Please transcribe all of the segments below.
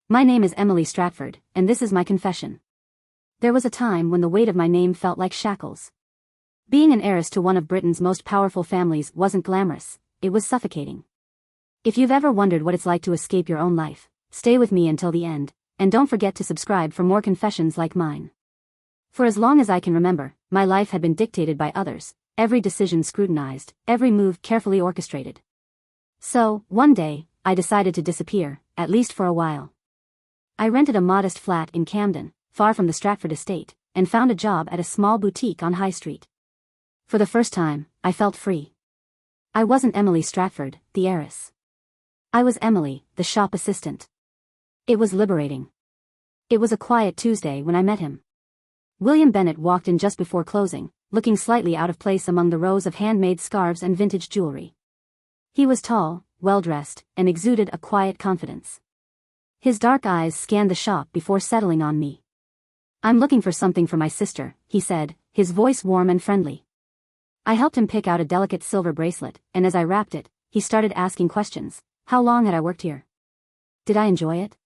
My name is Emily Stratford, and this is my confession. There was a time when the weight of my name felt like shackles. Being an heiress to one of Britain's most powerful families wasn't glamorous, it was suffocating. If you've ever wondered what it's like to escape your own life, stay with me until the end, and don't forget to subscribe for more confessions like mine. For as long as I can remember, my life had been dictated by others, every decision scrutinized, every move carefully orchestrated. So, one day, I decided to disappear, at least for a while. I rented a modest flat in Camden, far from the Stratford estate, and found a job at a small boutique on High Street. For the first time, I felt free. I wasn't Emily Stratford, the heiress. I was Emily, the shop assistant. It was liberating. It was a quiet Tuesday when I met him. William Bennett walked in just before closing, looking slightly out of place among the rows of handmade scarves and vintage jewelry. He was tall, well-dressed, and exuded a quiet confidence. His dark eyes scanned the shop before settling on me. "I'm looking for something for my sister," he said, his voice warm and friendly. I helped him pick out a delicate silver bracelet, and as I wrapped it, he started asking questions. How long had I worked here? Did I enjoy it?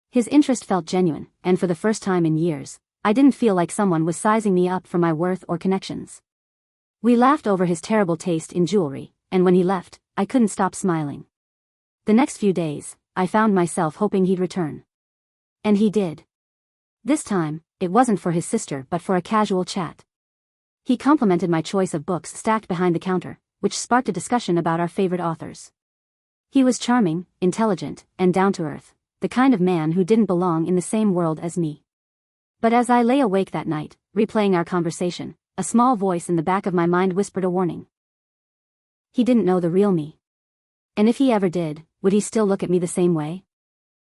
His interest felt genuine, and for the first time in years, I didn't feel like someone was sizing me up for my worth or connections. We laughed over his terrible taste in jewelry, and when he left, I couldn't stop smiling. The next few days, I found myself hoping he'd return. And he did. This time, it wasn't for his sister but for a casual chat. He complimented my choice of books stacked behind the counter, which sparked a discussion about our favorite authors. He was charming, intelligent, and down-to-earth, the kind of man who didn't belong in the same world as me. But as I lay awake that night, replaying our conversation, a small voice in the back of my mind whispered a warning. He didn't know the real me. And if he ever did, would he still look at me the same way?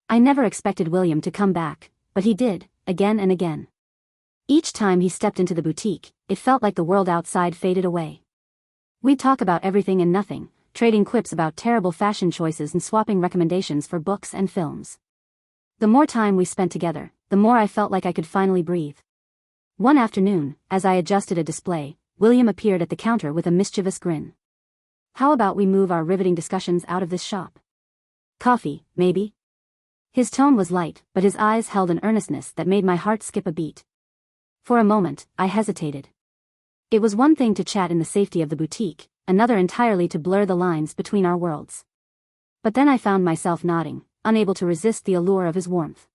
I never expected William to come back, but he did, again and again. Each time he stepped into the boutique, it felt like the world outside faded away. We'd talk about everything and nothing, trading quips about terrible fashion choices and swapping recommendations for books and films. The more time we spent together, the more I felt like I could finally breathe. One afternoon, as I adjusted a display, William appeared at the counter with a mischievous grin. "How about we move our riveting discussions out of this shop? Coffee, maybe?" His tone was light, but his eyes held an earnestness that made my heart skip a beat. For a moment, I hesitated. It was one thing to chat in the safety of the boutique, another entirely to blur the lines between our worlds. But then I found myself nodding, unable to resist the allure of his warmth.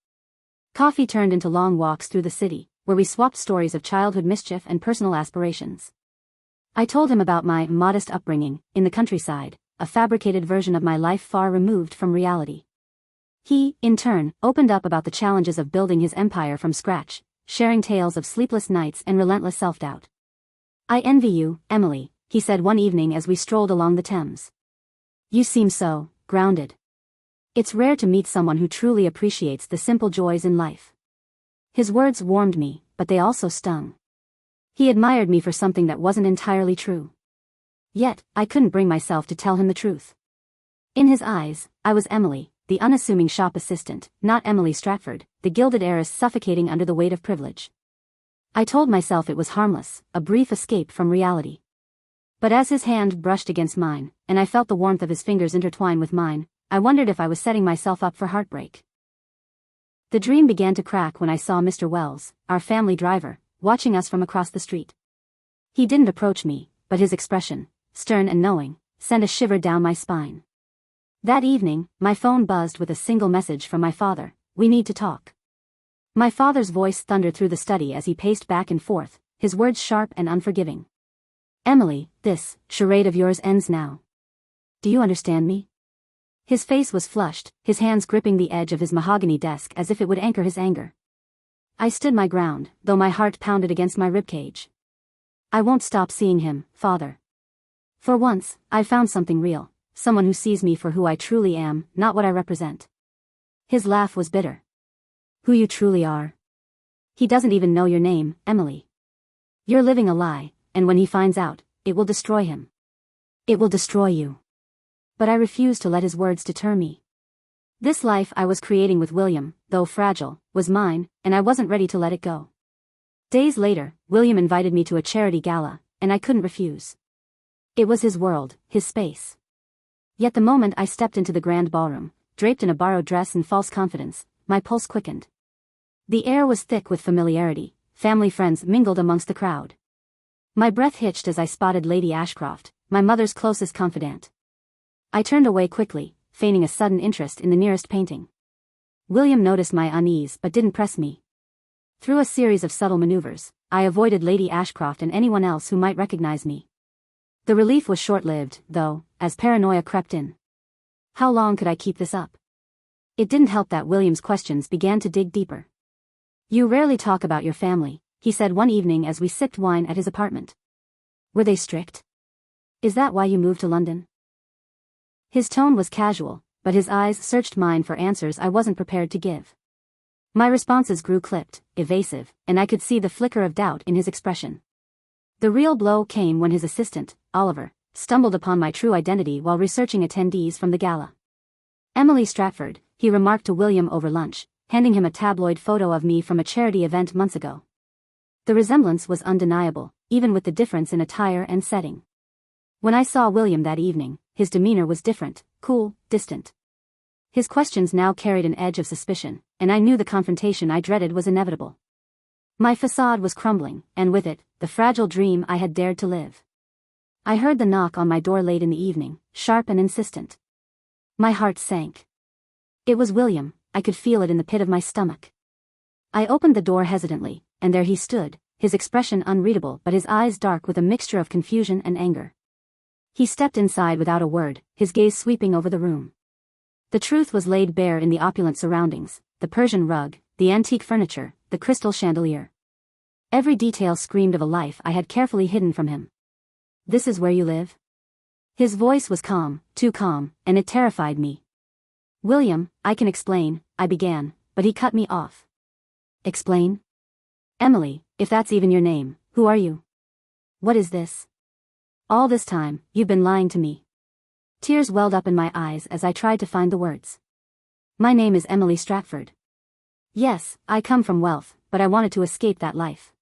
Coffee turned into long walks through the city, where we swapped stories of childhood mischief and personal aspirations. I told him about my modest upbringing, in the countryside, a fabricated version of my life far removed from reality. He, in turn, opened up about the challenges of building his empire from scratch, sharing tales of sleepless nights and relentless self-doubt. "I envy you, Emily," he said one evening as we strolled along the Thames. "You seem so grounded. It's rare to meet someone who truly appreciates the simple joys in life." His words warmed me, but they also stung. He admired me for something that wasn't entirely true. Yet, I couldn't bring myself to tell him the truth. In his eyes, I was Emily, the unassuming shop assistant, not Emily Stratford, the gilded heiress suffocating under the weight of privilege. I told myself it was harmless, a brief escape from reality. But as his hand brushed against mine, and I felt the warmth of his fingers intertwine with mine, I wondered if I was setting myself up for heartbreak. The dream began to crack when I saw Mr. Wells, our family driver, watching us from across the street. He didn't approach me, but his expression, stern and knowing, sent a shiver down my spine. That evening, my phone buzzed with a single message from my father: "We need to talk." My father's voice thundered through the study as he paced back and forth, his words sharp and unforgiving. "Emily, this charade of yours ends now. Do you understand me?" His face was flushed, his hands gripping the edge of his mahogany desk as if it would anchor his anger. I stood my ground, though my heart pounded against my ribcage. "I won't stop seeing him, Father. For once, I've found something real, someone who sees me for who I truly am, not what I represent." His laugh was bitter. "Who you truly are? He doesn't even know your name, Emily. You're living a lie, and when he finds out, it will destroy him. It will destroy you." But I refused to let his words deter me. This life I was creating with William, though fragile, was mine, and I wasn't ready to let it go. Days later, William invited me to a charity gala, and I couldn't refuse. It was his world, his space. Yet the moment I stepped into the grand ballroom, draped in a borrowed dress and false confidence, my pulse quickened. The air was thick with familiarity, family friends mingled amongst the crowd. My breath hitched as I spotted Lady Ashcroft, my mother's closest confidant. I turned away quickly, feigning a sudden interest in the nearest painting. William noticed my unease but didn't press me. Through a series of subtle maneuvers, I avoided Lady Ashcroft and anyone else who might recognize me. The relief was short-lived, though, as paranoia crept in. How long could I keep this up? It didn't help that William's questions began to dig deeper. "You rarely talk about your family," he said one evening as we sipped wine at his apartment. "Were they strict? Is that why you moved to London?" His tone was casual, but his eyes searched mine for answers I wasn't prepared to give. My responses grew clipped, evasive, and I could see the flicker of doubt in his expression. The real blow came when his assistant, Oliver, stumbled upon my true identity while researching attendees from the gala. "Emily Stratford," he remarked to William over lunch, handing him a tabloid photo of me from a charity event months ago. The resemblance was undeniable, even with the difference in attire and setting. When I saw William that evening, his demeanor was different, cool, distant. His questions now carried an edge of suspicion, and I knew the confrontation I dreaded was inevitable. My facade was crumbling, and with it, the fragile dream I had dared to live. I heard the knock on my door late in the evening, sharp and insistent. My heart sank. It was William, I could feel it in the pit of my stomach. I opened the door hesitantly, and there he stood, his expression unreadable but his eyes dark with a mixture of confusion and anger. He stepped inside without a word, his gaze sweeping over the room. The truth was laid bare in the opulent surroundings, the Persian rug, the antique furniture, the crystal chandelier. Every detail screamed of a life I had carefully hidden from him. "This is where you live?" His voice was calm, too calm, and it terrified me. "William, I can explain," I began, but he cut me off. "Explain? Emily, if that's even your name, who are you? What is this? All this time, you've been lying to me." Tears welled up in my eyes as I tried to find the words. "My name is Emily Stratford. Yes, I come from wealth, but I wanted to escape that life.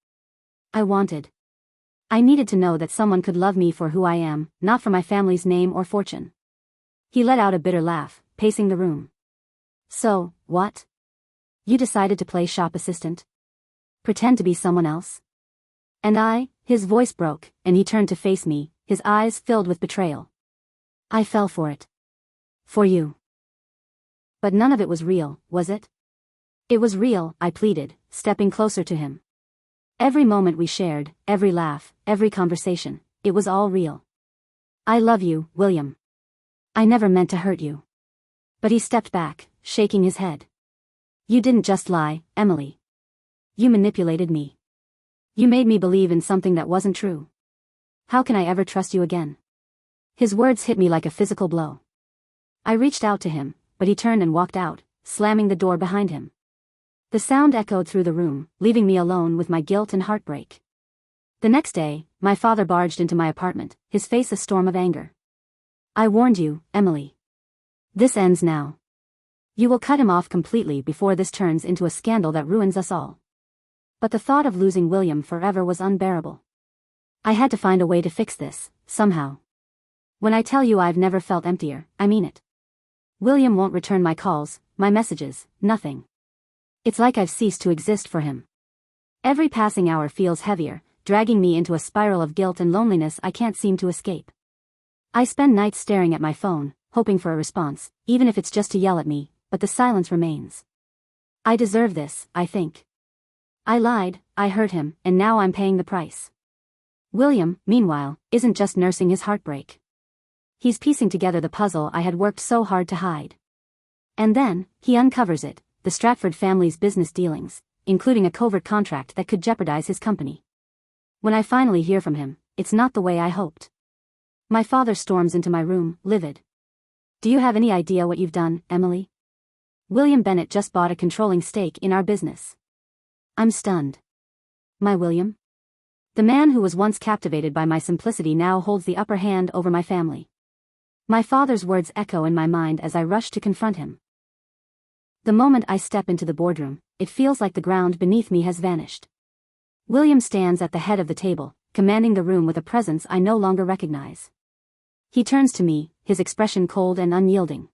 I needed to know that someone could love me for who I am, not for my family's name or fortune." He let out a bitter laugh, pacing the room. "So, what? You decided to play shop assistant? Pretend to be someone else?" And his voice broke, and he turned to face me, his eyes filled with betrayal. "I fell for it. For you. But none of it was real, was it?" "It was real," I pleaded, stepping closer to him. "Every moment we shared, every laugh, every conversation, it was all real. I love you, William. I never meant to hurt you." But he stepped back, shaking his head. "You didn't just lie, Emily. You manipulated me. You made me believe in something that wasn't true. How can I ever trust you again?" His words hit me like a physical blow. I reached out to him, but he turned and walked out, slamming the door behind him. The sound echoed through the room, leaving me alone with my guilt and heartbreak. The next day, my father barged into my apartment, his face a storm of anger. "I warned you, Emily. This ends now. You will cut him off completely before this turns into a scandal that ruins us all." But the thought of losing William forever was unbearable. I had to find a way to fix this, somehow. When I tell you I've never felt emptier, I mean it. William won't return my calls, my messages, nothing. It's like I've ceased to exist for him. Every passing hour feels heavier, dragging me into a spiral of guilt and loneliness I can't seem to escape. I spend nights staring at my phone, hoping for a response, even if it's just to yell at me, but the silence remains. I deserve this, I think. I lied, I hurt him, and now I'm paying the price. William, meanwhile, isn't just nursing his heartbreak. He's piecing together the puzzle I had worked so hard to hide. And then, he uncovers it, the Stratford family's business dealings, including a covert contract that could jeopardize his company. When I finally hear from him, it's not the way I hoped. My father storms into my room, livid. "Do you have any idea what you've done, Emily? William Bennett just bought a controlling stake in our business." I'm stunned. My William? The man who was once captivated by my simplicity now holds the upper hand over my family. My father's words echo in my mind as I rush to confront him. The moment I step into the boardroom, it feels like the ground beneath me has vanished. William stands at the head of the table, commanding the room with a presence I no longer recognize. He turns to me, his expression cold and unyielding.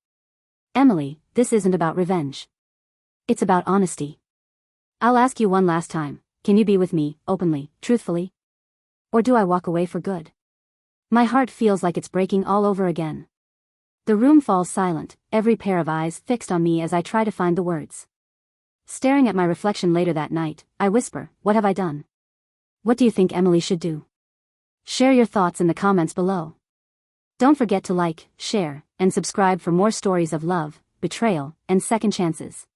"Emily, this isn't about revenge. It's about honesty. I'll ask you one last time, can you be with me, openly, truthfully? Or do I walk away for good? My heart feels like it's breaking all over again. The room falls silent, every pair of eyes fixed on me as I try to find the words. Staring at my reflection later that night, I whisper, what have I done? What do you think Emily should do? Share your thoughts in the comments below. Don't forget to like, share, and subscribe for more stories of love, betrayal, and second chances.